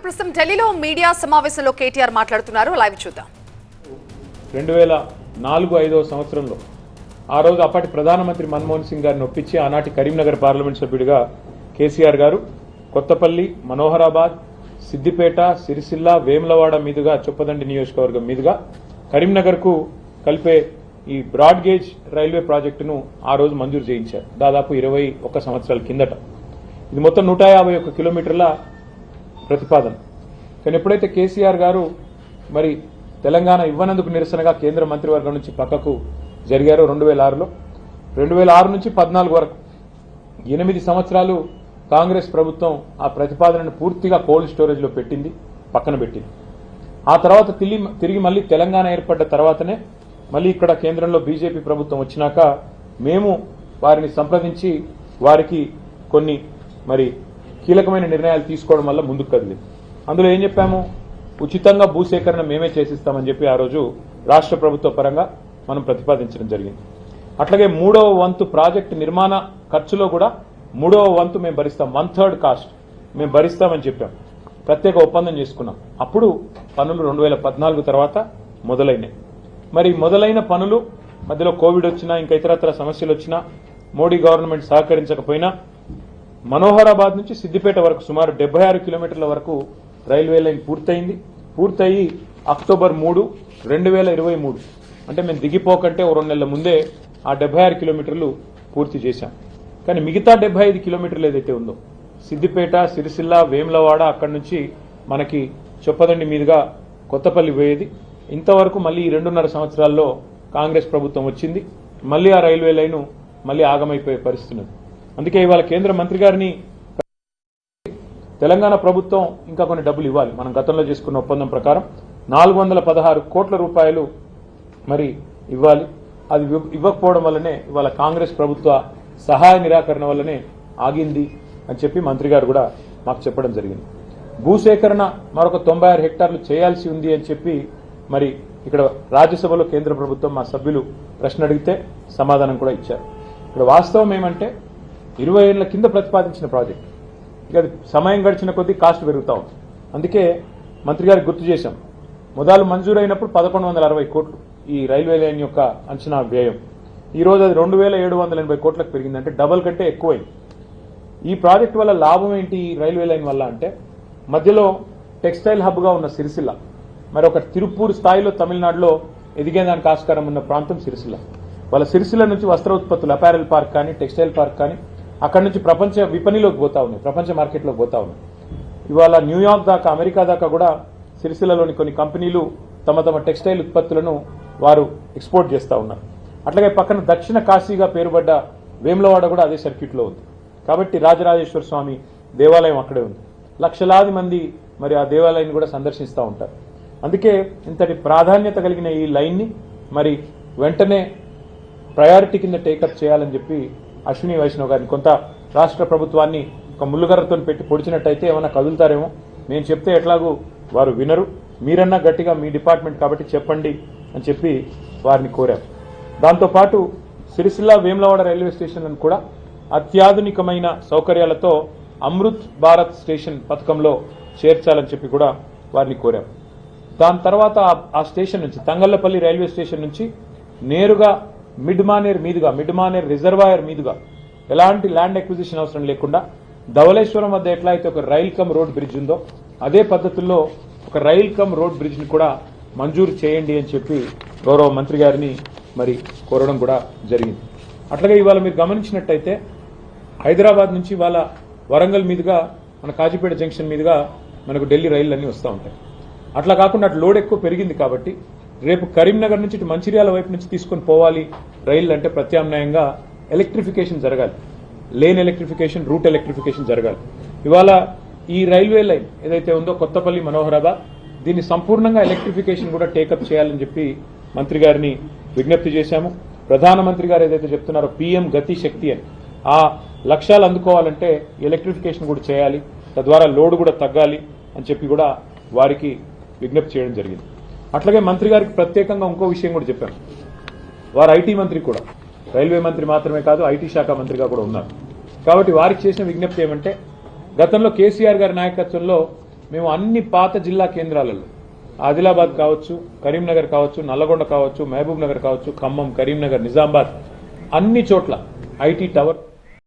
ప్రస్తుతం ఢిల్లీలో మీడియా సమావేశంలో కేటీఆర్ మాట్లాడుతున్నారు. లైవ్ చూద్దాం. 2004-05 సంవత్సరంలో ఆ రోజు అప్పటి ప్రధానమంత్రి మన్మోహన్ సింగ్ గారిని ఒప్పించి ఆనాటి కరీంనగర్ పార్లమెంట్ సభ్యుడిగా కేసీఆర్ గారు కొత్తపల్లి, మనోహరాబాద్, సిద్దిపేట, సిరిసిల్ల, వేములవాడ మీదుగా చొప్పదండి నియోజకవర్గం మీదుగా కరీంనగర్కు కలిపే ఈ బ్రాడ్ గేజ్ రైల్వే ప్రాజెక్టును ఆ రోజు మంజూరు చేయించారు. దాదాపు 21 సంవత్సరాల కిందట. ఇది మొత్తం 151 కిలోమీటర్ల ప్రతిపాదన. కానీ ఎప్పుడైతే కేసీఆర్ గారు మరి తెలంగాణ ఇవ్వనందుకు నిరసనగా కేంద్ర మంత్రివర్గం నుంచి పక్కకు జరిగారో 2006లో, 2006 నుంచి 14 వరకు 8 సంవత్సరాలు కాంగ్రెస్ ప్రభుత్వం ఆ ప్రతిపాదనను పూర్తిగా కోల్డ్ స్టోరేజ్ లో పెట్టింది, పక్కన పెట్టింది. ఆ తర్వాత తిరిగి మళ్ళీ తెలంగాణ ఏర్పడ్డ తర్వాతనే మళ్ళీ ఇక్కడ కేంద్రంలో బీజేపీ ప్రభుత్వం వచ్చినాక మేము వారిని సంప్రదించి వారికి కొన్ని మరి కీలకమైన నిర్ణయాలు తీసుకోవడం వల్ల ముందుకు కదిలింది. అందులో ఏం చెప్పాము? ఉచితంగా భూసేకరణ మేమే చేసిస్తామని చెప్పి ఆ రోజు రాష్ట్ర ప్రభుత్వ పరంగా మనం ప్రతిపాదించడం జరిగింది. అట్లాగే 3వ వంతు ప్రాజెక్టు నిర్మాణ ఖర్చులో కూడా 3వ వంతు మేము భరిస్తాం, 1/3 కాస్ట్ మేము భరిస్తామని చెప్పాం. ప్రత్యేక ఒప్పందం చేసుకున్నాం. అప్పుడు పనులు 2014 తర్వాత మొదలైనాయి. మరి మొదలైన పనులు మధ్యలో కోవిడ్ వచ్చినా ఇంకా ఇతరత్ర సమస్యలు వచ్చినా మోడీ గవర్నమెంట్ సహకరించకపోయినా మనోహరాబాద్ నుంచి సిద్దిపేట వరకు సుమారు 76 కిలోమీటర్ల వరకు రైల్వే లైన్ పూర్తయింది. పూర్తయి అక్టోబర్ 3, 2023 అంటే మేము దిగిపోకంటే 2 నెలల ముందే ఆ 76 కిలోమీటర్లు పూర్తి చేశాం. కానీ మిగతా 75 కిలోమీటర్లు ఏదైతే ఉందో సిద్దిపేట, సిరిసిల్ల, వేములవాడ అక్కడి నుంచి మనకి చొప్పదండి మీదుగా కొత్తపల్లి పోయేది. ఇంతవరకు మళ్ళీ ఈ 2.5 సంవత్సరాల్లో కాంగ్రెస్ ప్రభుత్వం వచ్చింది. మళ్ళీ ఆ రైల్వే లైను మళ్ళీ ఆగమైపోయే పరిస్థితి ఉంది. అందుకే ఇవాళ కేంద్ర మంత్రి గారిని తెలంగాణ ప్రభుత్వం ఇంకా కొన్ని డబ్బులు ఇవ్వాలి. మనం గతంలో చేసుకున్న ఒప్పందం ప్రకారం 416 కోట్ల రూపాయలు మరి ఇవ్వాలి. అది ఇవ్వకపోవడం వల్లనే ఇవాళ కాంగ్రెస్ ప్రభుత్వ సహాయ నిరాకరణ వల్లనే ఆగింది అని చెప్పి మంత్రి గారు కూడా మాకు చెప్పడం జరిగింది. భూసేకరణ మరొక 96 హెక్టార్లు చేయాల్సి ఉంది అని చెప్పి మరి ఇక్కడ రాజ్యసభలో కేంద్ర ప్రభుత్వం మా సభ్యులు ప్రశ్న అడిగితే సమాధానం కూడా ఇచ్చారు. ఇక్కడ వాస్తవం ఏమంటే 20 ఏళ్ల కింద ప్రతిపాదించిన ప్రాజెక్ట్ ఇక అది సమయం గడిచిన కొద్దీ కాస్ట్ పెరుగుతా ఉంది. అందుకే మంత్రి గారికి గుర్తు చేశాం. మొదలు మంజూరైనప్పుడు 1160 కోట్లు ఈ రైల్వే లైన్ యొక్క అంచనా వ్యయం. ఈ రోజు అది 2780 కోట్లకు పెరిగింది. అంటే డబల్ కంటే ఎక్కువైంది. ఈ ప్రాజెక్ట్ వల్ల లాభం ఏంటి ఈ రైల్వే లైన్ వల్ల అంటే మధ్యలో టెక్స్టైల్ హబ్ గా ఉన్న సిరిసిల్ల, మరి ఒక తిరుపూర్ స్థాయిలో తమిళనాడులో ఎదిగేదానికి ఆస్కారం ఉన్న ప్రాంతం సిరిసిల్ల. వాళ్ళ సిరిసిల్ల నుంచి వస్త్ర ఉత్పత్తులు, అపారెల్ పార్క్ కానీ, టెక్స్టైల్ పార్క్ కానీ అక్కడి నుంచి ప్రపంచ విపణిలోకి పోతా ఉన్నాయి, ప్రపంచ మార్కెట్లోకి పోతా ఉన్నాయి. ఇవాళ న్యూయార్క్ దాకా, అమెరికా దాకా కూడా సిరిసిల్లలోని కొన్ని కంపెనీలు తమ టెక్స్టైల్ ఉత్పత్తులను వారు ఎక్స్పోర్ట్ చేస్తూ ఉన్నారు. అట్లాగే పక్కన దక్షిణ కాశీగా పేరుపడ్డ వేములవాడ కూడా అదే సర్క్యూట్లో ఉంది. కాబట్టి రాజరాజేశ్వర స్వామి దేవాలయం అక్కడే ఉంది. లక్షలాది మంది మరి ఆ దేవాలయాన్ని కూడా సందర్శిస్తూ ఉంటారు. అందుకే ఇంతటి ప్రాధాన్యత కలిగిన ఈ లైన్ని మరి వెంటనే ప్రయారిటీ కింద టేకప్ చేయాలని చెప్పి అశ్విని వైష్ణవ్ గారిని కొంత రాష్ట్ర ప్రభుత్వాన్ని ఒక ముళ్ళుగర్రతో పెట్టి పొడిచినట్టయితే ఏమైనా కదులుతారేమో. నేను చెప్తే ఎట్లాగూ వారు వినరు, మీరన్నా గట్టిగా మీ డిపార్ట్మెంట్ కాబట్టి చెప్పండి అని చెప్పి వారిని కోరారు. దాంతోపాటు సిరిసిల్ల, వేములవాడ రైల్వే స్టేషన్లను కూడా అత్యాధునికమైన సౌకర్యాలతో అమృత్ భారత్ స్టేషన్ పథకంలో చేర్చాలని చెప్పి కూడా వారిని కోరారు. దాని తర్వాత ఆ స్టేషన్ నుంచి తంగళ్లపల్లి రైల్వే స్టేషన్ నుంచి నేరుగా మిడ్ మానేర్ రిజర్వాయర్ మీదుగా ఎలాంటి ల్యాండ్ ఎక్విజిషన్ అవసరం లేకుండా ధవళేశ్వరం వద్ద ఎట్లా అయితే ఒక రైల్ కమ్ రోడ్ బ్రిడ్జ్ ఉందో అదే పద్ధతుల్లో ఒక రైల్ కమ్ రోడ్ బ్రిడ్జ్ ని కూడా మంజూరు చేయండి అని చెప్పి గౌరవ మంత్రి గారిని మరి కోరడం కూడా జరిగింది. అట్లాగే ఇవాళ మీరు గమనించినట్టయితే హైదరాబాద్ నుంచి ఇవాళ వరంగల్ మీదుగా మన కాజీపేట జంక్షన్ మీదుగా మనకు ఢిల్లీ రైళ్లు అన్నీ వస్తూ ఉంటాయి. అట్లా కాకుండా అటు లోడ్ ఎక్కువ పెరిగింది కాబట్టి రేపు కరీంనగర్ నుంచి ఇటు మంచిర్యాల వైపు నుంచి తీసుకొని పోవాలి రైళ్లు అంటే ప్రత్యామ్నాయంగా ఎలక్ట్రిఫికేషన్ జరగాలి. లేన్ ఎలక్ట్రిఫికేషన్, రూట్ ఎలక్ట్రిఫికేషన్ జరగాలి. ఇవాళ ఈ రైల్వే లైన్ ఏదైతే ఉందో కొత్తపల్లి, మనోహరాబాద్, దీన్ని సంపూర్ణంగా ఎలక్ట్రిఫికేషన్ కూడా టేకప్ చేయాలని చెప్పి మంత్రి గారిని విజ్ఞప్తి చేశాము. ప్రధానమంత్రి గారు ఏదైతే చెప్తున్నారో పీఎం గతి శక్తి అని, ఆ లక్ష్యాలు అందుకోవాలంటే ఎలక్ట్రిఫికేషన్ కూడా చేయాలి, తద్వారా లోడ్ కూడా తగ్గాలి అని చెప్పి కూడా వారికి విజ్ఞప్తి చేయడం జరిగింది. అట్లాగే మంత్రి గారికి ప్రత్యేకంగా ఇంకో విషయం కూడా చెప్పాను. వారు ఐటీ మంత్రి కూడా, రైల్వే మంత్రి మాత్రమే కాదు ఐటీ శాఖ మంత్రిగా కూడా ఉన్నారు. కాబట్టి వారికి చేసిన విజ్ఞప్తి ఏమంటే గతంలో కేసీఆర్ గారి నాయకత్వంలో మేము అన్ని పాత జిల్లా కేంద్రాలలో ఆదిలాబాద్ కావచ్చు, కరీంనగర్ కావచ్చు, నల్లగొండ కావచ్చు, మహబూబ్ నగర్ కావచ్చు, ఖమ్మం, కరీంనగర్, నిజామాబాద్ అన్ని చోట్ల ఐటీ టవర్